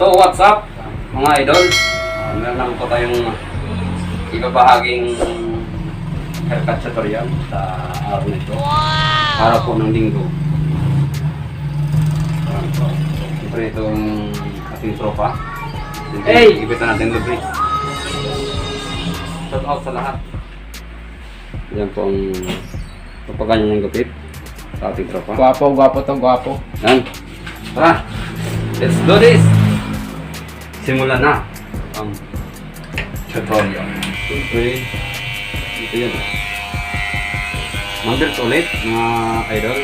So what's up mga idol? Meron naman po tayong ibabahaging haircut tutorial sa araw nito. Araw po ng linggo. Siyempre itong ating tropa. Hey! Ipitan natin lubrix. Shout out sa lahat. Yan po ang papaganyan ng gupit sa ating tropa. Gwapo to, gwapo. Yan. Tara! Let's do this! Simulan na ang tutorial. Siyempre, ito yun. Mag-dirt ulit mga idol.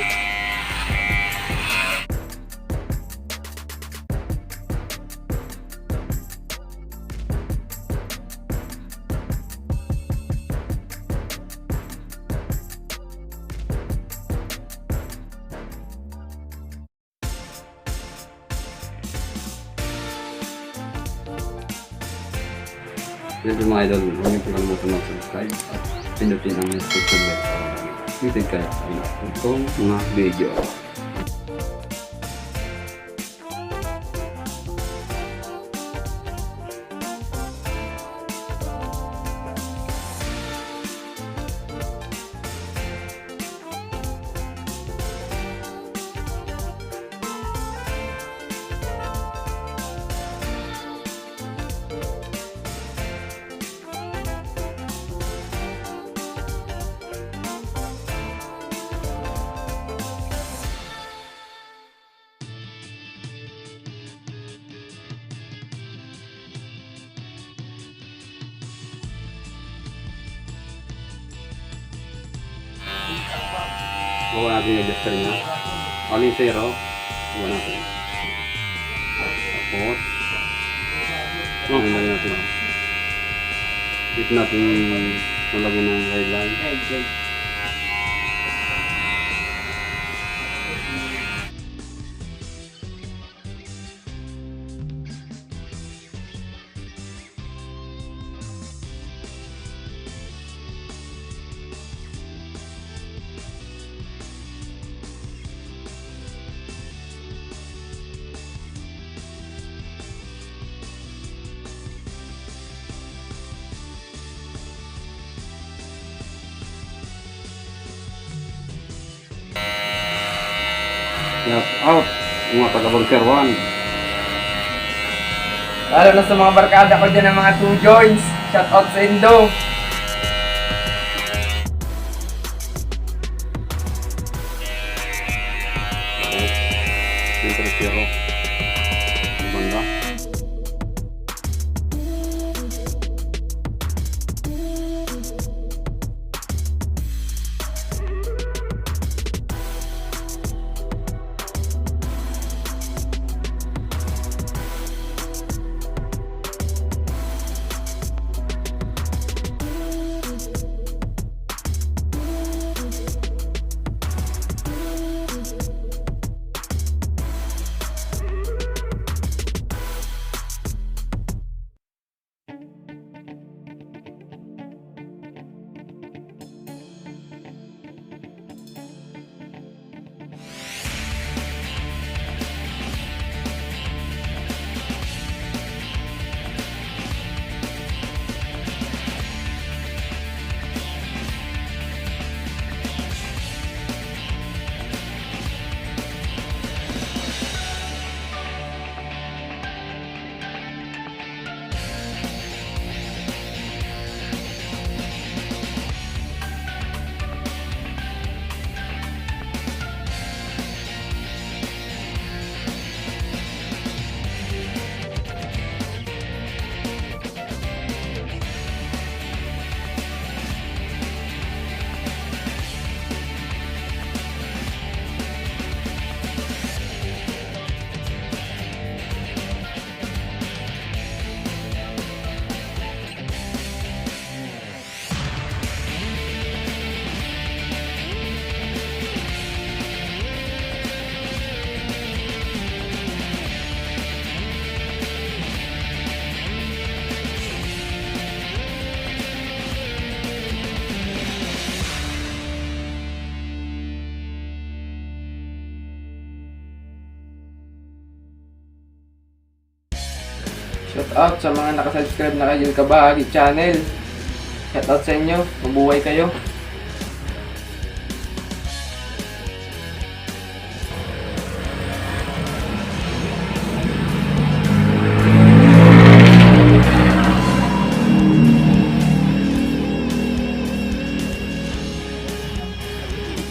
Yan yung mga idol, huwag niyo po kalimutan mag-subscribe at pinutin ang notification bell para updated kayo sa itong mga video. Bawa natin yung adjuster niya. Aling 0, bawa natin. Tapos, hingalin natin. Dito natin nalagyan ng guideline. Shout out mga taga-Bunker 1. Lalo na sa mga barkada ko dyan ng mga 2 joints. Shout out sa Indo. Siyempre 0. Banda. Shout out sa mga nakasubscribe na kayo Kabahagi channel. Shout out sa inyo. Mabuhay kayo.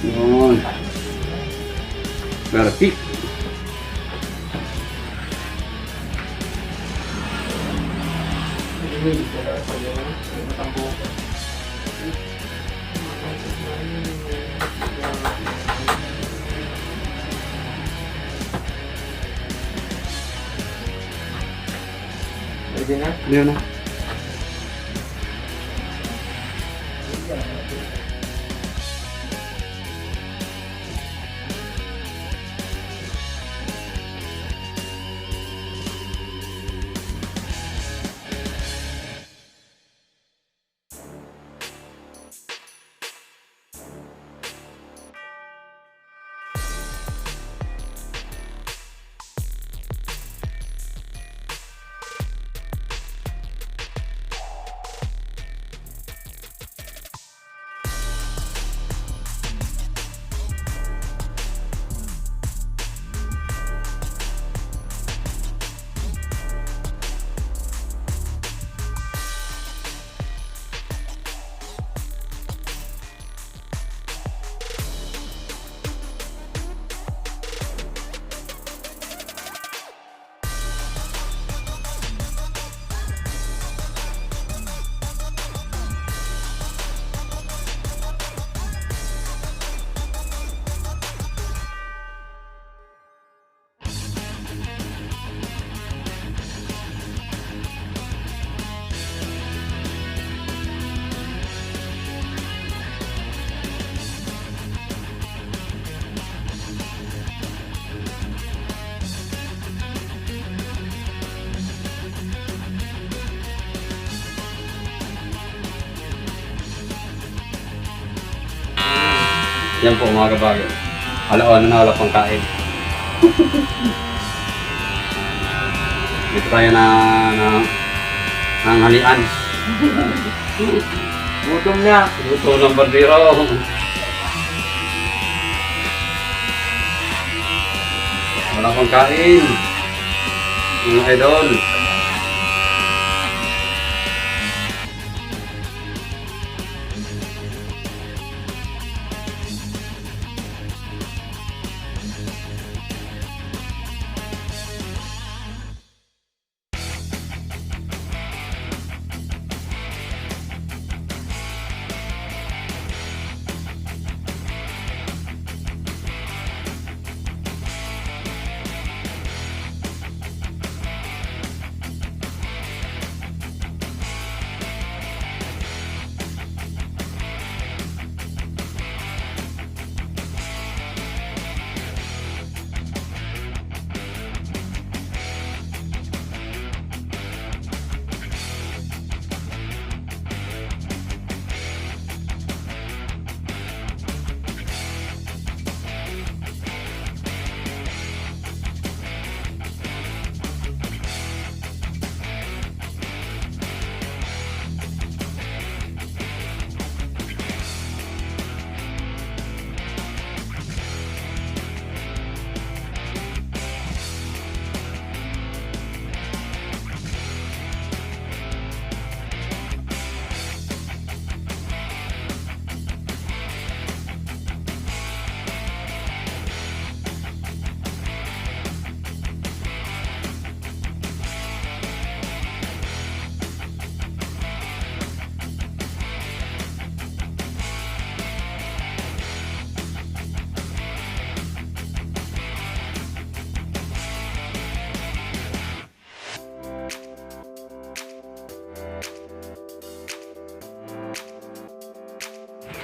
Yun. Perfect. Pwede na. Yun na. Yan po mga kabago. Alaon na wala pang kain. Dito tayo na halian. Gutom na. Luto number 0. Wala pang kain. Mga idol.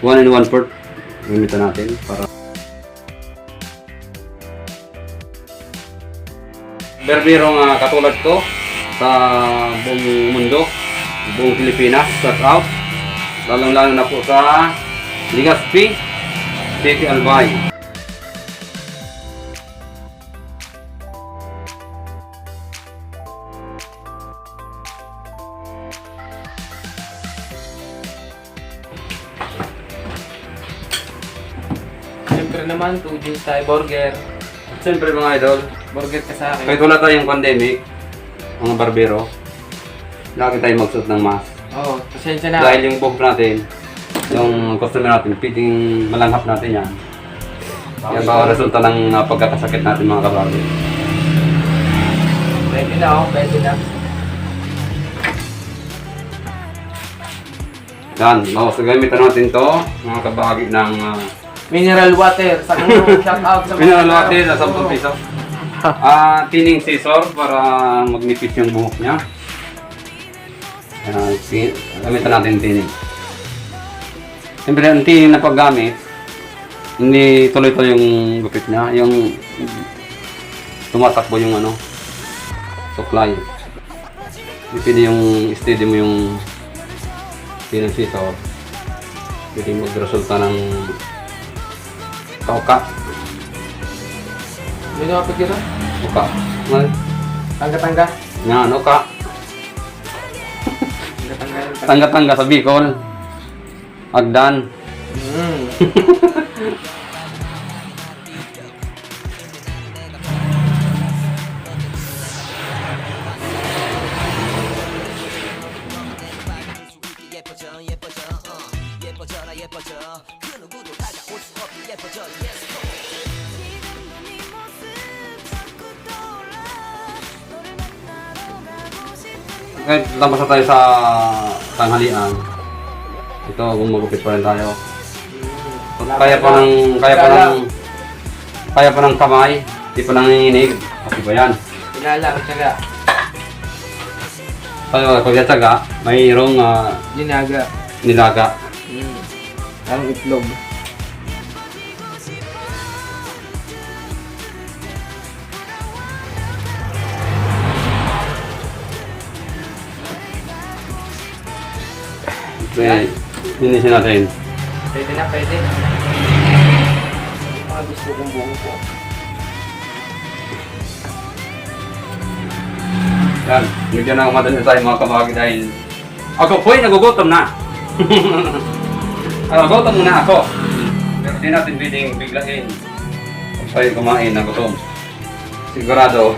One and 1/4 gamitan natin para berbirong katulad ko sa buong mundo, buong Pilipinas, shout out lalong-lalo na po sa Legazpi, City Albay. burger naman, 2G's tayo burger. Siyempre mga idol, Burger ka sa akin. kahit wala tayong pandemic, mga barbero, lagi tayo magsuot ng mask. Oo, pasensya na. Dahil yung bob natin, yung customer natin, piting malanghap natin yan. Yan baka resulta ng pagkakasakit natin mga kabarbe. Pwede na ako, pwede na. Yan, so gamitan natin to mga kabahagi ng Mineral water. Sa shout out sa mineral water na 10 piso. Tining scissor para magnipis yung buhok niya. Gamitan natin tining. Siyempre, ang tining na paggamit, hindi tuloy-tuloy yung gupit niya. Yung tumatakbo yung supply. Pwede yung steady mo yung tining scissor. Pwede magresulta ng kauka. May nakapag yun? Uka. Mal. Tangga-tangga. Nga, uka. Tangga-tangga. Tangga-tangga sa Bicol. Agdan. Kahit tapos na tayo sa tanghalian, ito gumagupit pa rin tayo. Kaya pa ng kamay, di pa nanginginig. Okay ba yan? Kilala, tsaga. Pag tsaga, mayroong Ginaga. nilaga. Ang itlog. Okay, linisin natin. Pwede na, pwede. Mga gusto kong buong po. Yan, medyo na umadali tayo mga kabahagi dahil ako po'y nagugutom na. Nagugutom muna ako. Pero di natin pwedeng biglain kung tayo kumain na gutom. Sigurado,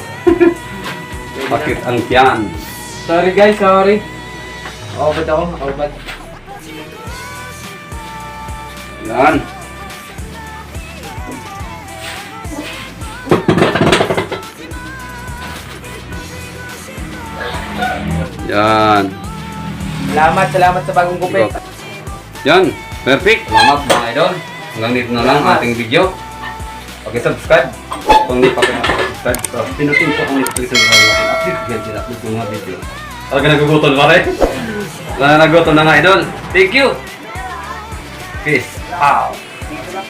bakit ang tiyan. Sorry guys, sorry. Nakabad ako, nakabad. Yan. Yan. Salamat sa bagong gupit. Yan. Perfect. Salamat mga idol. Hanggang dito na lang ang ating video. Pag-subscribe. Kung hindi pa kayo subscribe, so pinutin po ang notification para update yan sila upload ng mga video. Talaga nagugutom pa rin. Nagugutom na nga idol. Thank you. Peace out.